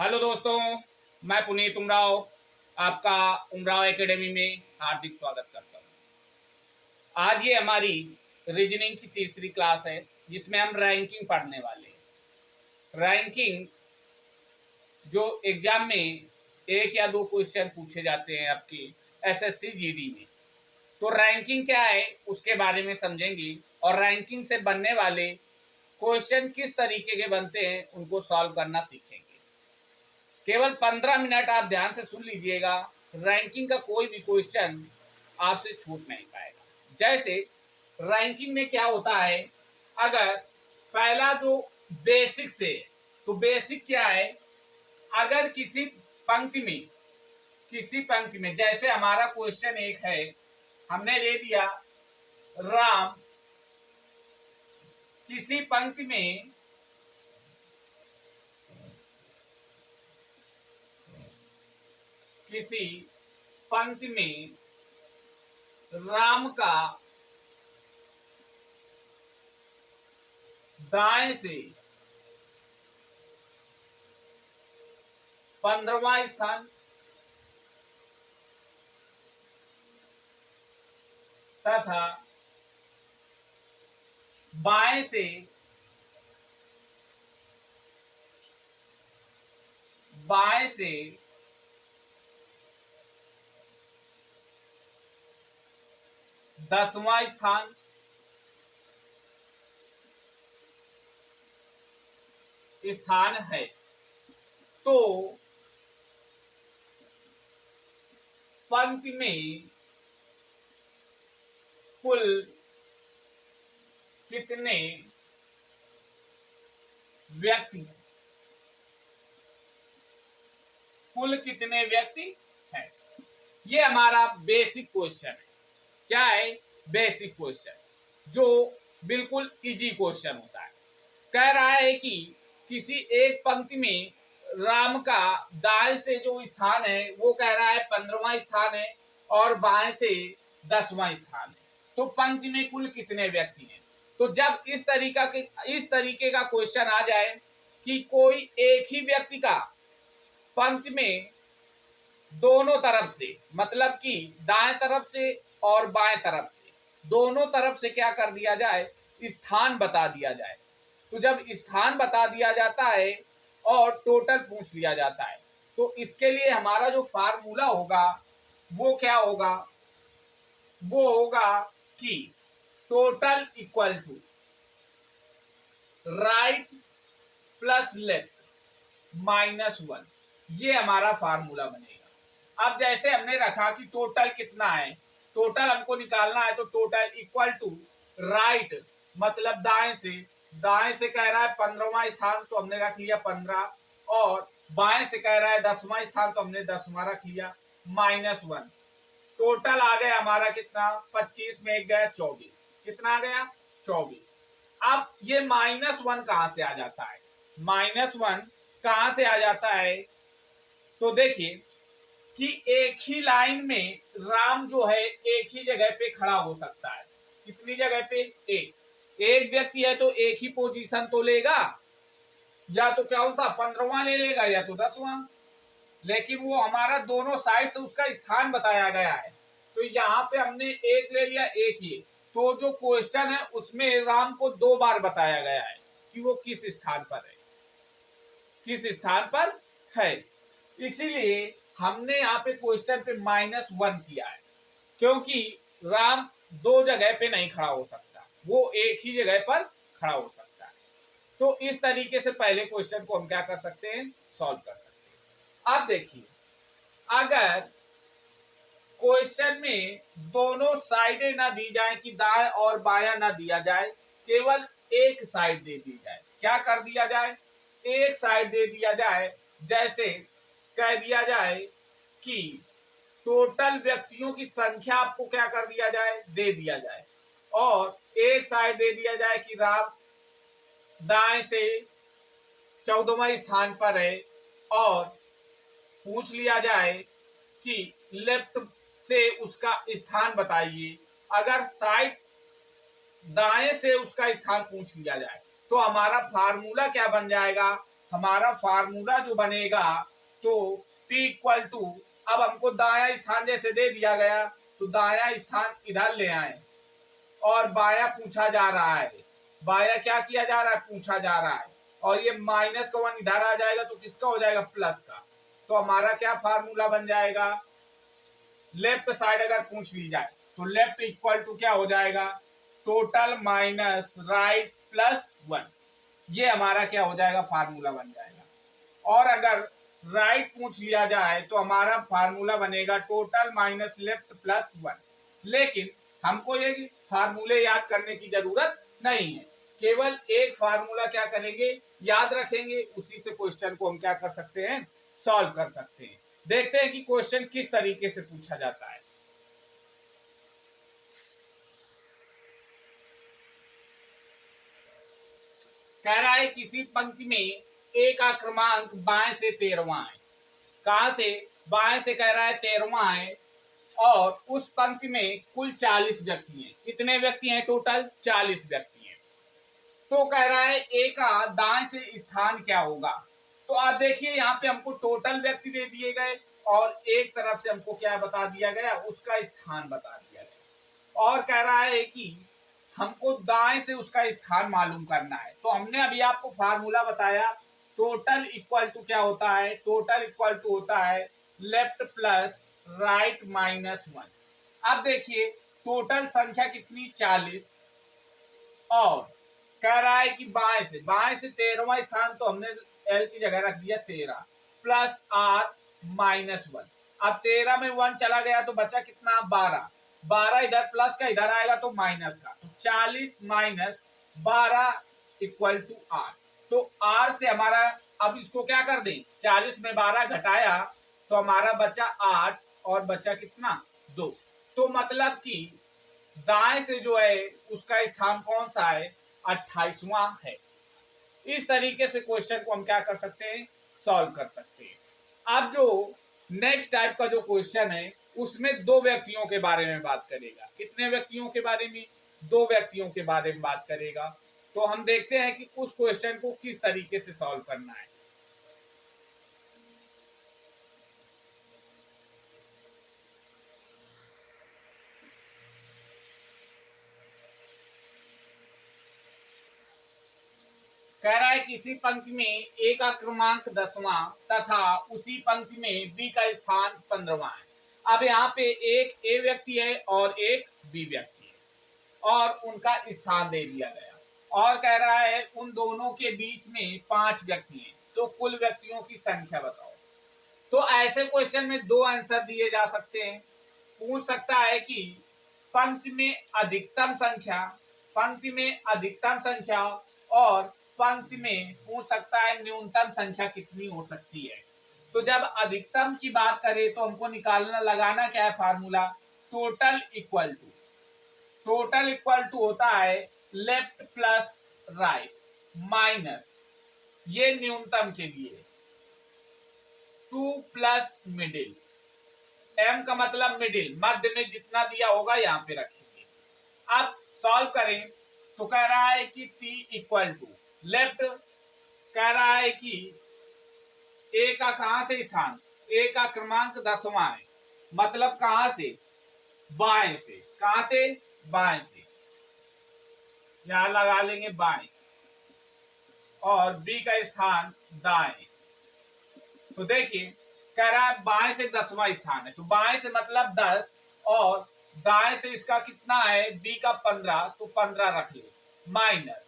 Hello दोस्तों, मैं पुनीत उमराव आपका उमराव एकेडमी में हार्दिक स्वागत करता हूँ। आज ये हमारी रीजनिंग की तीसरी क्लास है जिसमें हम रैंकिंग पढ़ने वाले हैं। रैंकिंग जो एग्जाम में एक या दो क्वेश्चन पूछे जाते हैं आपकी एसएससी जीडी में, तो रैंकिंग क्या है उसके बारे में समझेंगे और रैंकिंग से बनने वाले क्वेश्चन किस तरीके के बनते हैं उनको सॉल्व करना सीखेंगे। केवल 15 मिनट आप ध्यान से सुन लीजिएगा, रैंकिंग का कोई भी क्वेश्चन आपसे छूट नहीं पाएगा। जैसे रैंकिंग में क्या होता है, अगर पहला जो बेसिक से, तो बेसिक क्या है, अगर किसी पंक्ति में जैसे हमारा क्वेश्चन एक है, हमने दे दिया राम किसी पंक्ति में राम का दाएं से 15वां स्थान तथा बाएं से 10वां स्थान है, तो पंक्ति में कुल कितने व्यक्ति हैं? ये हमारा बेसिक क्वेश्चन है। क्या है? बेसिक क्वेश्चन जो बिल्कुल इजी क्वेश्चन होता है। कह रहा है कि किसी एक पंक्ति में राम का दाएं से जो स्थान है वो कह रहा है 15वां स्थान है और बाएं से 10वां स्थान है, तो पंक्ति में कुल कितने व्यक्ति हैं। तो जब इस तरीके का क्वेश्चन आ जाए कि कोई एक ही व्यक्ति का पंक्ति में दोनों तरफ से, मतलब कि दाएं तरफ से और बाएं तरफ से, दोनों तरफ से क्या कर दिया जाए, स्थान बता दिया जाए। तो जब स्थान बता दिया जाता है और टोटल पूछ लिया जाता है, तो इसके लिए हमारा जो फार्मूला होगा वो क्या होगा, वो होगा कि total equal to right plus left -1, ये हमारा फार्मूला बनेगा। अब जैसे हमने रखा कि टोटल कितना है, टोटल हमको निकालना है, तो टोटल इक्वल टू राइट मतलब दाएं से कह रहा है 15वां स्थान, तो हमने रख लिया 15, और बाएं से कह रहा है 10वां स्थान, तो हमने 10वां रख लिया -1। टोटल आ गया हमारा कितना, 25 में एक गया 24, कितना आ गया 24। अब ये -1 कहां से आ जाता है, -1 कहां से आ जाता है, तो देखिए कि एक ही लाइन में राम जो है एक ही जगह पे खड़ा हो सकता है। कितनी जगह पे, एक व्यक्ति है तो एक ही पोजीशन तो लेगा, या तो क्या होता 15वां ले लेगा या तो 10वां, लेकिन वो हमारा दोनों साइड से उसका स्थान बताया गया है, तो यहाँ पे हमने एक ले लिया, एक ही। तो जो क्वेश्चन है उसमें राम को 2 बार बताया गया है कि वो किस स्थान पर है, इसीलिए हमने यहाँ पे क्वेश्चन पे -1 किया है, क्योंकि राम 2 जगह पे नहीं खड़ा हो सकता, वो एक ही जगह पर खड़ा हो सकता है। तो इस तरीके से पहले क्वेश्चन को हम क्या कर सकते हैं, सॉल्व कर सकते हैं। अब देखिए, अगर क्वेश्चन में दोनों साइडें ना दी जाए कि दाएं और बायां ना दिया जाए, केवल एक साइड दे दी जाए, क्या कर दिया जाए, एक साइड दे दिया जाए। जैसे कह दिया जाए कि टोटल व्यक्तियों की संख्या आपको क्या कर दिया जाए, दे दिया जाए, और एक साइड दे दिया जाए कि राम दाएं से 14वां स्थान पर है, और पूछ लिया जाए कि लेफ्ट से उसका स्थान बताइए। अगर साइड दाएं से उसका स्थान पूछ लिया जाए तो हमारा फार्मूला क्या बन जाएगा, हमारा फार्मूला जो बनेगा तो t इक्वल टू, अब हमको दाया स्थान जैसे दे दिया गया तो दाया स्थान इधर ले आए और बाया पूछा जा रहा है, बाया क्या किया जा रहा है, पूछा जा रहा है, और ये माइनस का 1 इधर आ जाएगा तो किसका हो जाएगा, प्लस का। तो हमारा क्या फार्मूला बन जाएगा, लेफ्ट साइड अगर पूछ ली जाए तो लेफ्ट इक्वल टू क्या हो जाएगा, टोटल माइनस राइट प्लस 1, ये हमारा क्या हो जाएगा, फार्मूला बन जाएगा। और अगर राइट पूछ लिया जाए तो हमारा फार्मूला बनेगा टोटल माइनस लेफ्ट प्लस 1। लेकिन हमको ये फार्मूले याद करने की जरूरत नहीं है, केवल एक फार्मूला क्या करेंगे, याद रखेंगे, उसी से क्वेश्चन को हम क्या कर सकते हैं, सॉल्व कर सकते हैं। देखते हैं कि क्वेश्चन किस तरीके से पूछा जाता है। कह रहा है किसी पंक्ति में ए का क्रमांक बाएं से 13वां है, कहां से, बाएं से कह रहा है 13वां है, और उस पंक्ति में कुल 40 व्यक्ति हैं। कितने व्यक्ति हैं, टोटल 40 व्यक्ति हैं। तो कह रहा है ए का दाएं से स्थान क्या होगा। तो आप देखिए यहाँ पे हमको टोटल व्यक्ति दे दिए गए और एक तरफ से हमको क्या बता दिया गया, उसका स्थान बता दिया गया, और कह रहा है कि हमको दाएं से उसका स्थान मालूम करना है। तो हमने अभी आपको फार्मूला बताया, टोटल इक्वल टू क्या होता है, टोटल इक्वल टू होता है लेफ्ट प्लस राइट माइनस 1। अब देखिए टोटल संख्या कितनी, 40, और कह रहा है कि बाएं से 13वां स्थान, तो हमने एल की जगह रख दिया 13 प्लस आर माइनस 1। अब 13 में 1 चला गया तो बचा कितना, 12, 12 इधर प्लस का इधर आएगा तो माइनस का, तो 40 माइनस 12 इक्वल टू आर। तो आर से हमारा, अब इसको क्या कर दें, 40 में 12 घटाया तो हमारा बचा 8 और बचा कितना, 2। तो मतलब कि दाएं से जो है उसका स्थान कौन सा है, 28वां है। इस तरीके से क्वेश्चन को हम क्या कर सकते हैं, सॉल्व कर सकते हैं। अब जो नेक्स्ट टाइप का जो क्वेश्चन है उसमें 2 व्यक्तियों के बारे में बात करेगा। कितने व्यक्तियों के बारे में, 2 व्यक्तियों के बारे में बात करेगा। तो हम देखते हैं कि उस क्वेश्चन को किस तरीके से सॉल्व करना है। कह रहा है किसी पंक्ति में ए का क्रमांक 10वां तथा उसी पंक्ति में बी का स्थान 15वां है। अब यहाँ पे एक ए व्यक्ति है और एक बी व्यक्ति है और उनका स्थान दे दिया गया, और कह रहा है उन दोनों के बीच में 5 व्यक्ति हैं, तो कुल व्यक्तियों की संख्या बताओ। तो ऐसे क्वेश्चन में 2 आंसर दिए जा सकते हैं। पूछ सकता है कि पंक्ति में अधिकतम संख्या, पंक्ति में अधिकतम संख्या, और पंक्ति में पूछ सकता है न्यूनतम संख्या कितनी हो सकती है। तो जब अधिकतम की बात करें तो हमको निकालना, लगाना क्या है formula, total equal to, total equal to होता है लेफ्ट प्लस राइट माइनस, ये न्यूनतम के लिए 2 प्लस मिडिल, एम का मतलब मिडिल, मध्य में जितना दिया होगा यहाँ पे रखेंगे। अब सॉल्व करें तो कह रहा है कि t इक्वल टू, लेफ्ट कह रहा है कि ए का कहां से स्थान, ए का क्रमांक 10वां है, मतलब कहां से, बाएं से, कहां से, बाएं से, यहां लगा लेंगे बाएं, और बी का स्थान दाएं। तो देखिए कह रहा है बाएं से 10वां स्थान है, तो बाएं से मतलब 10, और दाएं से इसका कितना है, बी का 15, तो 15 रख ले, माइनस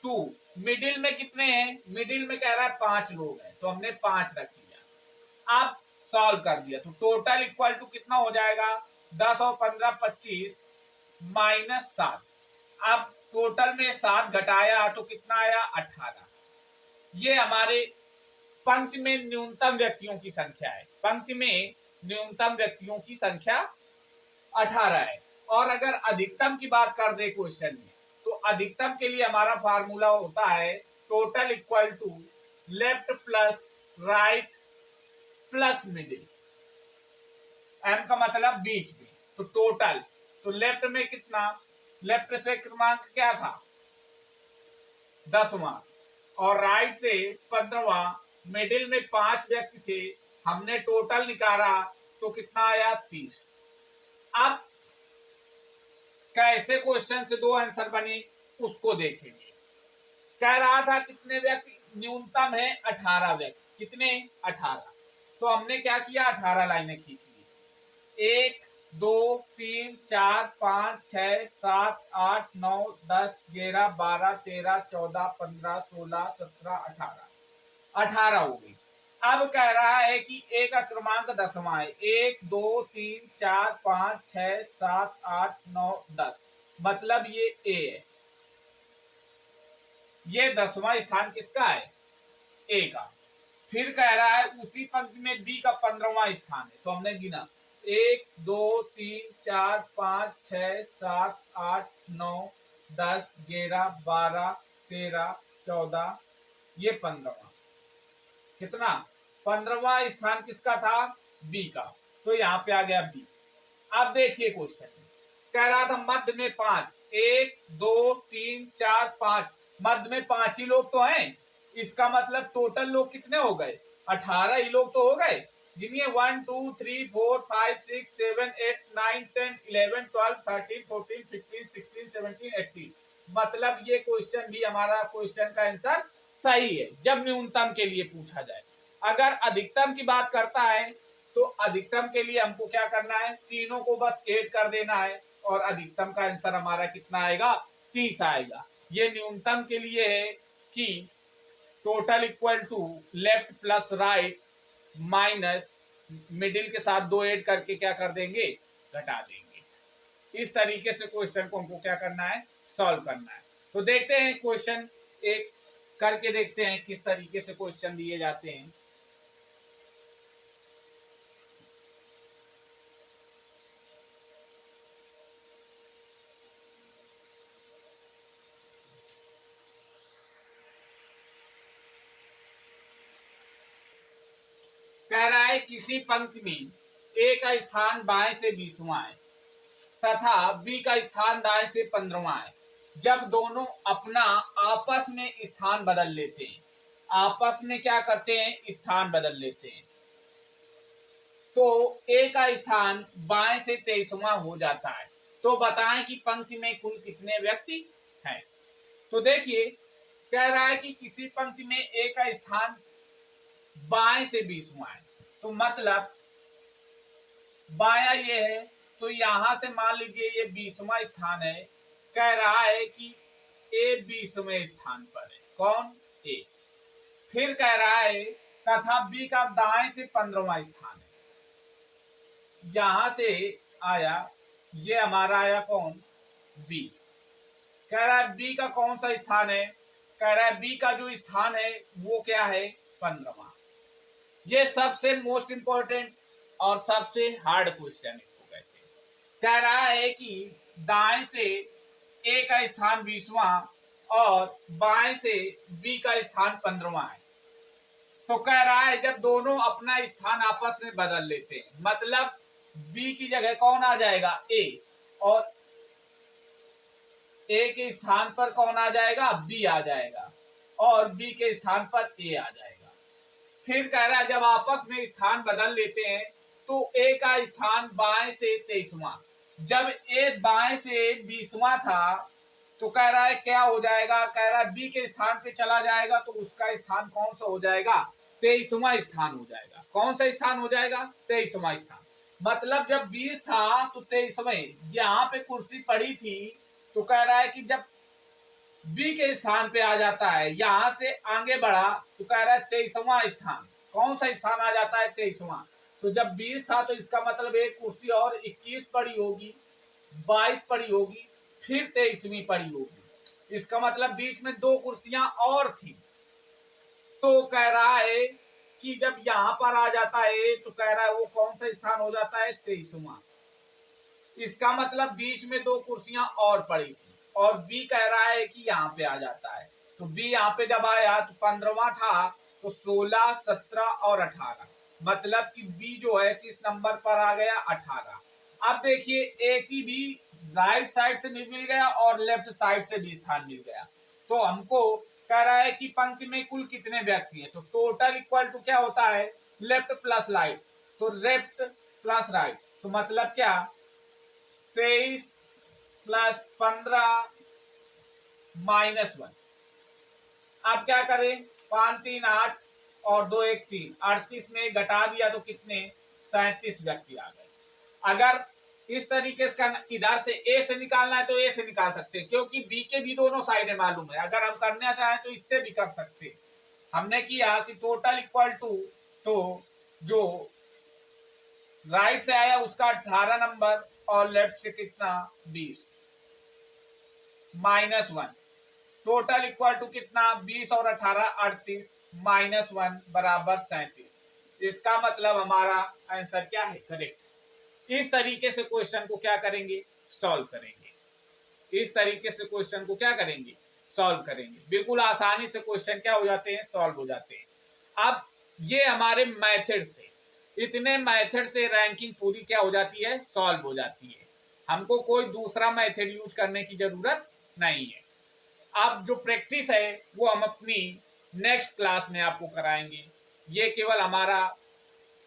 2, मिडिल में कितने हैं, मिडिल में कह रहा है 5 लोग हैं, तो हमने 5 रख लिया। अब सॉल्व कर दिया तो टोटल इक्वल टू कितना हो जाएगा, 10 और 15 25 माइनस 7। अब टोटल में 7 घटाया तो कितना आया, 18। ये हमारे पंक्ति में न्यूनतम व्यक्तियों की संख्या है, पंक्ति में न्यूनतम व्यक्तियों की संख्या 18 है। और अगर अधिकतम की बात कर दे क्वेश्चन में, तो अधिकतम के लिए हमारा फार्मूला होता है total equal to left plus right plus middle, M का मतलब बीच में, तो टोटल, तो लेफ्ट में कितना, लेफ्ट से क्रमांक क्या था, 10वां, और राइट से 15वां, मिडिल में 5 व्यक्ति थे, हमने टोटल निकाला तो कितना आया 30। अब कैसे क्वेश्चन से दो आंसर बने उसको देखेंगे। कह रहा था कितने व्यक्ति, न्यूनतम है 18 व्यक्ति, कितने 18। तो हमने क्या किया 18 लाइनें खींच ली, 1 2 3 4 5 6 7 8 9 10 11 12 13 14 15 16 17 18, 18 हो गई। अब कह रहा है कि ए का क्रमांक 10वां है, 1 2 3 4 5 6 7 8 9 10, मतलब ये ए है। ये 10वां स्थान किसका है, ए का। फिर कह रहा है उसी पंक्ति में बी का 15वां स्थान है, तो हमने गिना 1 2 3 4 5 6 7 8 9 10 11 12 13 14, ये 15वां, कितना 15वां स्थान किसका था, बी का। तो यहाँ पे आ गया बी। अब देखिए क्वेश्चन कह रहा था मध्य में 5, 1 2 3 4 5, मध्य में 5 ही लोग तो हैं, इसका मतलब टोटल लोग कितने हो गए, 18 ही लोग तो हो गए। गिनिए 1 2 3 4 5 6 7 8 9 10 11 12 13 14 15 16 17 18, मतलब ये क्वेश्चन भी हमारा क्वेश्चन का आंसर सही है जब न्यूनतम के लिए पूछा जाए। अगर अधिकतम की बात करता है तो अधिकतम के लिए हमको क्या करना है, तीनों को बस ऐड कर देना है और अधिकतम का आंसर हमारा कितना आएगा, 30 आएगा। ये न्यूनतम के लिए है कि total equal to left plus right minus middle के साथ 2 ऐड करके क्या कर देंगे, घटा देंगे। इस तरीके से क्वेश्चन को हमको क्या करना है, सॉल्व करना है। तो देखते हैं क्वेश्चन एक करके देखते हैं किस तरीके से क्वेश्चन दिए जाते हैं। कह रहा है किसी पंक्ति में ए का स्थान बाएं से 20वां है तथा बी का स्थान दाएं से 15वां है, जब दोनों अपना आपस में स्थान बदल लेते हैं, आपस में क्या करते हैं, स्थान बदल लेते हैं, तो ए का स्थान बाएं से 23वां हो जाता है, तो बताएं कि पंक्ति में कुल कितने व्यक्ति हैं। तो देखिए कह रहा है कि किसी पंक्ति में ए का स्थान बाएं से 20वां है, तो मतलब बाया ये है, तो यहां से मान लीजिए ये 20वां स्थान है। कह रहा है कि ए 20वें स्थान पर है, कौन, ए। फिर कह रहा है तथा बी का दाएं से 15वां स्थान है, यहां से आया, ये हमारा आया कौन, बी। कह रहा है बी का कौन सा स्थान है, कह रहा है बी का जो स्थान है वो क्या है, 15वां। ये सबसे मोस्ट इंपॉर्टेंट और सबसे हार्ड क्वेश्चन इसको कहते हैं। कह रहा है कि दाएं से ए का स्थान 20वां और बाएं से बी का स्थान 15वां है, तो कह रहा है जब दोनों अपना स्थान आपस में बदल लेते हैं, मतलब बी की जगह कौन आ जाएगा, ए, और ए के स्थान पर कौन आ जाएगा, बी आ जाएगा, और बी के स्थान पर ए आ जाएगा। फिर कह रहा है जब आपस में स्थान बदल लेते हैं तो ए का स्थान बाएं से 23वां, जब ए बाएं से 20वां था तो कह रहा है क्या हो जाएगा, कह रहा है बी के स्थान पे चला जाएगा तो उसका स्थान कौन सा हो जाएगा, 23वां स्थान हो जाएगा। कौन सा स्थान हो जाएगा, 23वां स्थान। मतलब जब 20 था तो 23वें, यहाँ पे कुर्सी पड़ी थी, तो कह रहा है कि जब बी के स्थान पे आ जाता है, यहां से आगे बढ़ा तो कह रहा है 23वां स्थान, कौन सा स्थान आ जाता है, 23वां। तो जब 20 था तो इसका मतलब एक कुर्सी और 21 पड़ी होगी, 22 पड़ी होगी, फिर 23वीं पड़ी होगी, इसका मतलब बीच में 2 कुर्सियां और थी। तो कह रहा है कि जब यहां पर आ जाता है तो कह रहा है वो कौन सा स्थान हो जाता है, 23वां। इसका मतलब बीच में 2 कुर्सियां और पड़ी थी, और बी कह रहा है कि यहाँ पे आ जाता है, तो बी यहाँ पे जब आया तो 15वां था, तो 16 17 और 18, मतलब कि बी जो है किस नंबर पर आ गया, 18। अब देखिए ए की भी राइट साइड से भी मिल गया और लेफ्ट साइड से भी स्थान मिल गया, तो हमको कह रहा है कि पंक्ति में कुल कितने व्यक्ति हैं, तो टोटल इक्वल टू क्या होता है, लेफ्ट प्लस राइट। तो लेफ्ट प्लस राइट तो मतलब क्या, 23 प्लस 15 -1। अब क्या करें, 5 3 8 और 2 1 3, 38 में घटा दिया तो कितने, 37 व्यक्ति आ गए। अगर इस तरीके से इधर से ए से निकालना है तो ए से निकाल सकते हैं, क्योंकि बी के भी दोनों साइड मालूम है। अगर हम करना चाहें तो इससे भी कर सकते हैं। हमने किया कि टोटल इक्वल टू, तो जो राइट से आया उसका 18 नंबर और लेफ्ट से कितना 20 -1, टोटल इक्वल टू कितना 20 और 18 38 -1 बराबर 37। इसका मतलब हमारा आंसर क्या है, करेक्ट। इस तरीके से क्वेश्चन को क्या करेंगे, सॉल्व करेंगे। इस तरीके से क्वेश्चन को क्या करेंगे, सॉल्व करेंगे। बिल्कुल आसानी से क्वेश्चन क्या हो जाते हैं, सॉल्व हो जाते हैं। अब ये हमारे मेथड थे, इतने मेथड से रैंकिंग पूरी क्या हो जाती है, सॉल्व हो जाती है। हमको कोई दूसरा मेथड यूज करने की जरूरत नहीं है। अब जो प्रैक्टिस है वो हम अपनी नेक्स्ट क्लास में आपको कराएंगे।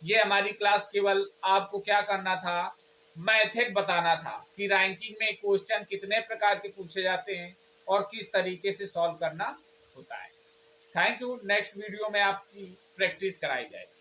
ये हमारी क्लास केवल आपको क्या करना था, मेथड बताना था कि रैंकिंग में क्वेश्चन कितने प्रकार के पूछे जाते हैं और किस तरीके से सॉल्व करना होता है। Thank you. नेक्स्ट वीडियो में आपकी प्रैक्टिस कराई जाएगी।